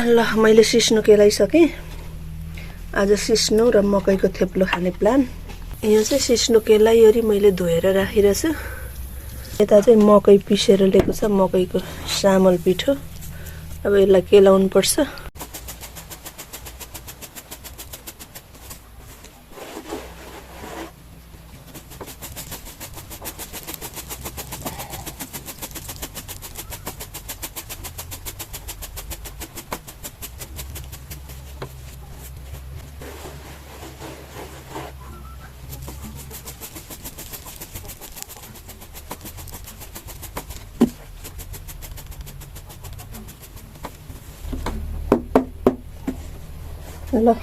ल मैले सिस्नो केलाइसकेँ। आज सिस्नो र मकैको थेप्लो खाने प्लान। यहाँ चाहिँ सिस्नो केलाइवरी मैले धोएर राखिरहेछु। यता चाहिँ मकै पिसेर ल्याएको छ, मकैको चामल पिठो। अब यसलाई केलाउनु पर्छ। ल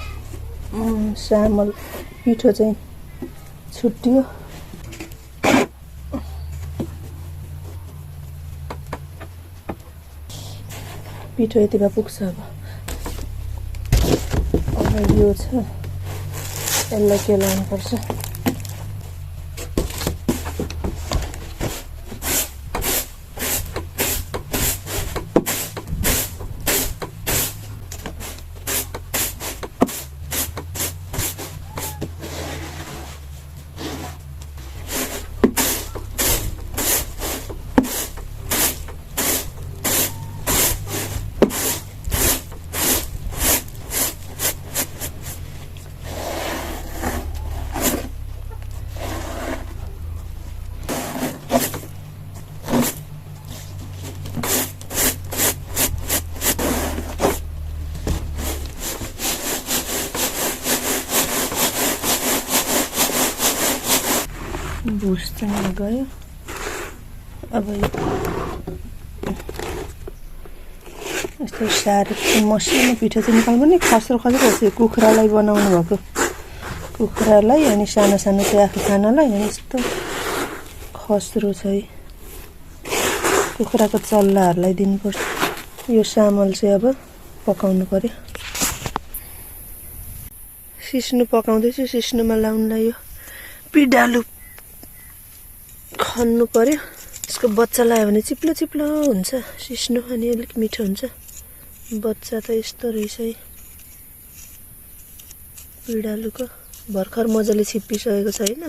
चामल पिठो चाहिँ छुट्टियो। पिठो यति भए पुग्छ। अब यो छ, यसलाई केलाउनु पर्छ। भुस चाहिँ गयो। अब यस्तो साह्रो मसिनो पिठो चाहिँ निकाल्नु पनि खस्रो खस्रो कुखुरालाई बनाउनु भएको, कुखुरालाई अनि सानो सानो चाहिँ आफू खानलाई। अनि यस्तो खस्रो छ है, कुखुराको चल्लाहरूलाई दिनुपर्छ। यो चामल चाहिँ अब पकाउनु पर्यो। सिस्नो पकाउँदैछु। सिस्नोमा लाउनुलाई यो पिडालु खन्नु पर्यो। यसको बच्चा लायो भने चिप्लो चिप्लो हुन्छ सिस्नो, अनि अलिक मिठो हुन्छ। बच्चा त यस्तो रहेछ है पिडालुको। भर्खर मजाले छिप्पिसकेको छैन,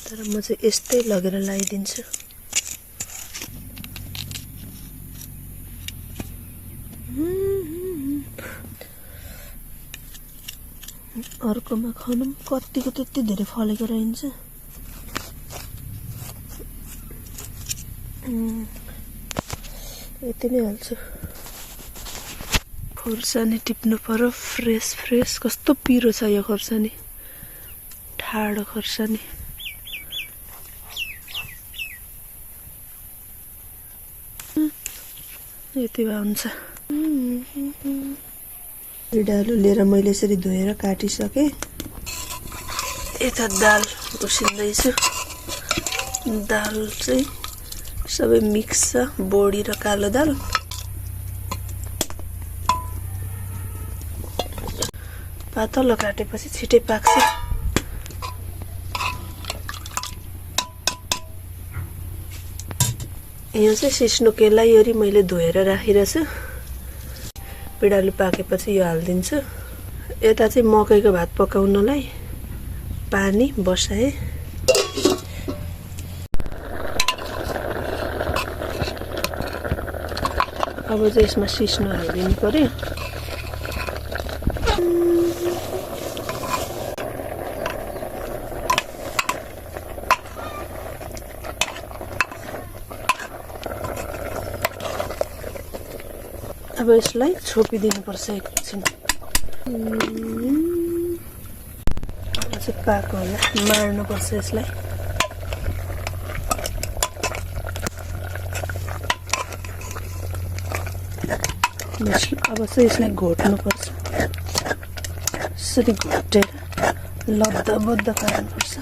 तर म चाहिँ यस्तै लगेर लगाइदिन्छु। अर्कोमा खनौँ। कतिको त्यति धेरै फलेको रहन्छ। यति नै हाल्छु। खोर्सानी टिप्नु पर्यो, फ्रेस फ्रेस। कस्तो पिरो छ यो खोर्सानी, ठाडो खोर्सानी। यति भए हुन्छ। पिडालु लिएर मैले यसरी धोएर काटिसकेँ। यता दाल उसिन्दैछु। दाल चाहिँ सबै मिक्स छ, बोडी र कालो दाल। पातलो काटेपछि छिटै पाक्छ। यहाँ चाहिँ सिस्नो केलाइवरी मैले धोएर राखिरहेछु। पिडालु पाकेपछि यो हालिदिन्छु। यता चाहिँ मकैको भात पकाउनलाई पानी बसाएँ। अब चाहिँ यसमा सिस्नो हालिदिनु पर्यो। अब यसलाई छोपिदिनुपर्छ एकछिन। अब चाहिँ पाको होला, मार्नुपर्छ यसलाई। अब चाहिँ यसलाई घोट्नुपर्छ। यसरी घोटेर लद्दबद्द पार्नुपर्छ।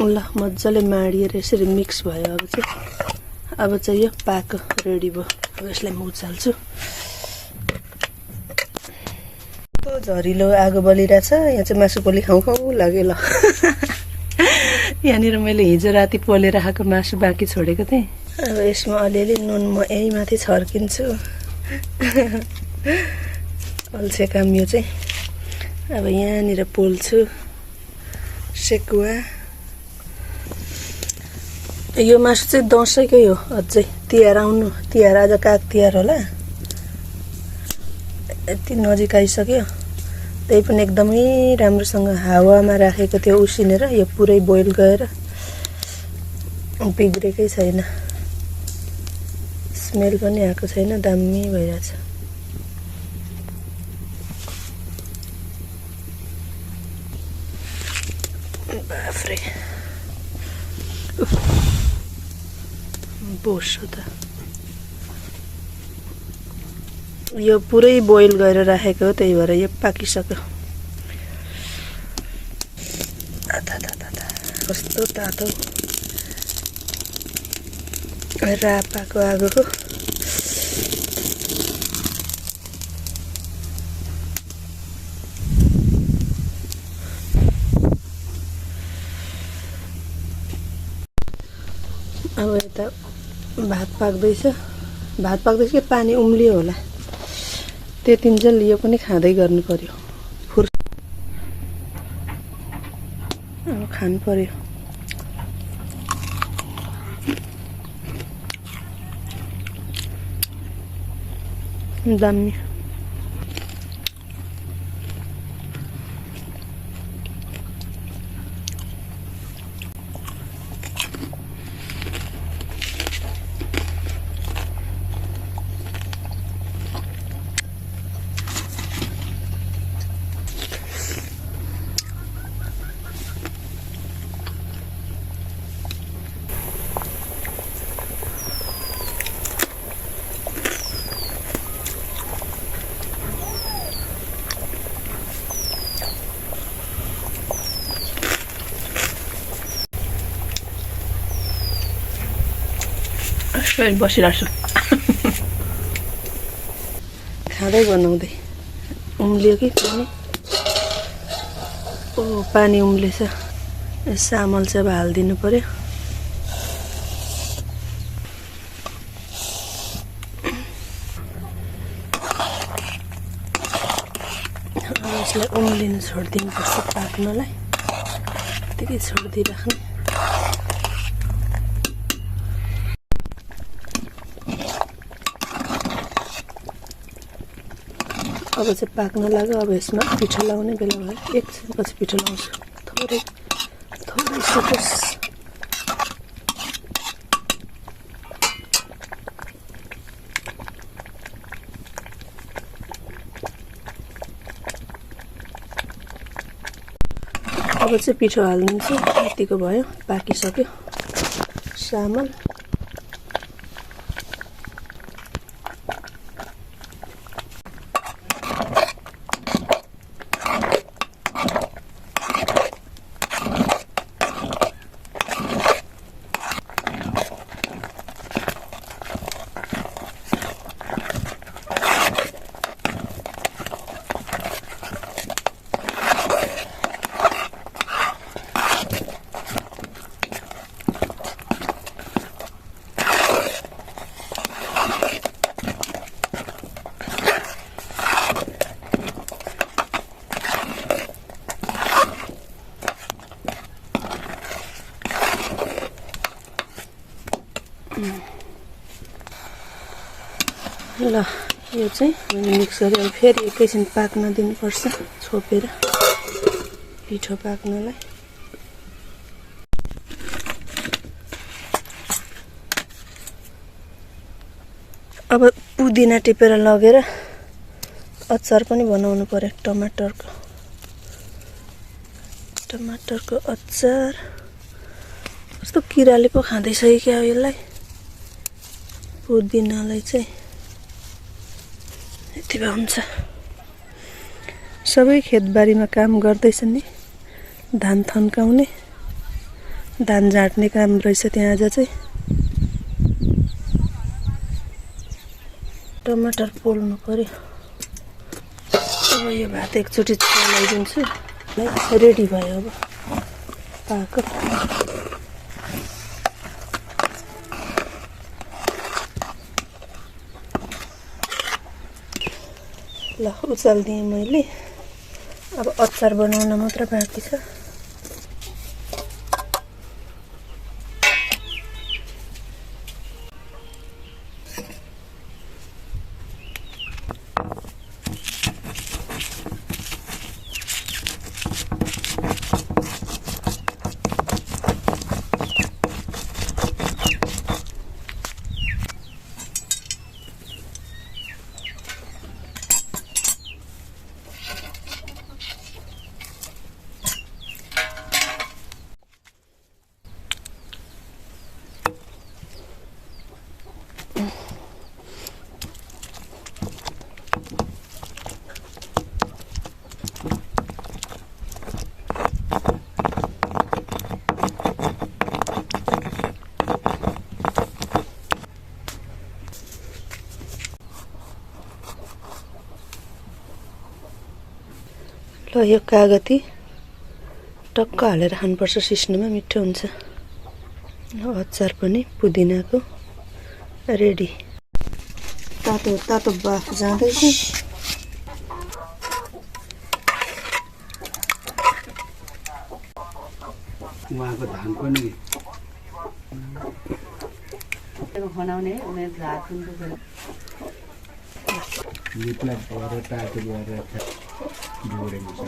ल मजाले माडिएर यसरी मिक्स भयो। अब चाहिँ यो पाको रेडी भयो। अब यसलाई म उचाल्छु। कस्तो झरिलो आगो बलिरहेछ। यहाँ चाहिँ मासु पोली खाउँ खाउँ लाग्यो। ल यहाँनिर मैले हिजो राति पोलेर राखेको मासु बाँकी छोडेको थिएँ। अब यसमा अलिअलि नुन म यही माथि छर्किन्छु। अल्छे काम यो चाहिँ। अब यहाँनिर पोल्छु सेकुवा। यो मासु चाहिँ दसैँकै हो। अझै तिहार आउनु, तिहार आज काग तिहार होला। यति नजिक आइसक्यो। त्यही पनि एकदमै राम्रोसँग हावामा राखेको थियो उसिनेर। यो पुरै बोइल गएर बिग्रेकै छैन। स्मेल पनि आएको छैन। दामी भइरहेछ। बाफ्रे बोसो त। यो पुरै बोइल गरेर राखेको हो, त्यही भएर यो पाकिसक्यो। कस्तो तातो रापाको आगोको। अब यता भात पाक्दैछ। भात पाक्दैछ कि पानी उम्लियो होला। त्यतिन्जेल यो पनि खाँदै गर्नु पर्यो। अब खानु पर्यो। दामी। बसिरहेको छु खाँदै बनाउँदै। उम्लियो कि पानी। ओ पानी उम्लेछ। चामल चाहिँ अब हालिदिनु पर्यो। यसलाई उम्लिनु छोडिदिनुपर्छ पाक्नलाई। त्यतिकै छोडिदिइराख्नु। अब चाहिँ पाक्न लाग्यो। अब यसमा पिठो लगाउने बेला भयो। एकछिनपछि पिठो लगाउँछु। थोरै सुकोस्। अब चाहिँ पिठो हालिदिन्छु। यतिको भयो। पाकिसक्यो चामल। ल यो चाहिँ मिक्स गरेर फेरि एकैछिन पाक्न दिनुपर्छ छोपेर पिठो पाक्नलाई। अब पुदिना टिपेर लगेर अचार पनि बनाउनु पर्यो। टमाटरको अचार। कस्तो किराले पो खाँदैछ क्या यसलाई। पुदिनालाई चाहिँ यति भए हुन्छ। सबै खेतबारीमा काम गर्दैछन् नि। धान थन्काउने धान झाट्ने काम रहेछ त्यहाँ आज चाहिँ। टमाटर पोल्नु पर्यो। अब यो भात एकचोटि चलाइदिन्छु। रेडी भयो अब पाको। ल उचालिदिएँ मैले। अब अचार बनाउन मात्र बाँकी छ। ल यो कागती टक्क हालेर खानुपर्छ, सिस्नोमा मिठो हुन्छ। अचार पनि पुदिनाको रेडी। तातो तातो बाफ जाँदैछ। उहाँको धान पनि बनाउने उनीहरू भात हुन्छ लिपलाई भएर तातो गरेर जोडेको छ।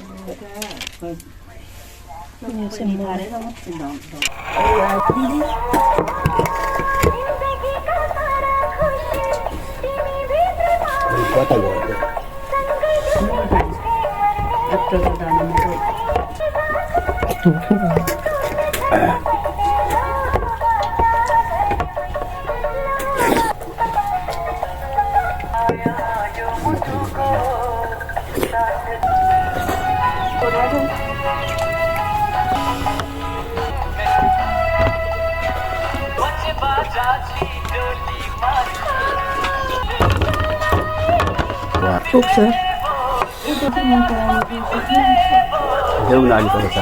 कता गयो पुग्छ। देऊ लागि पर्छ।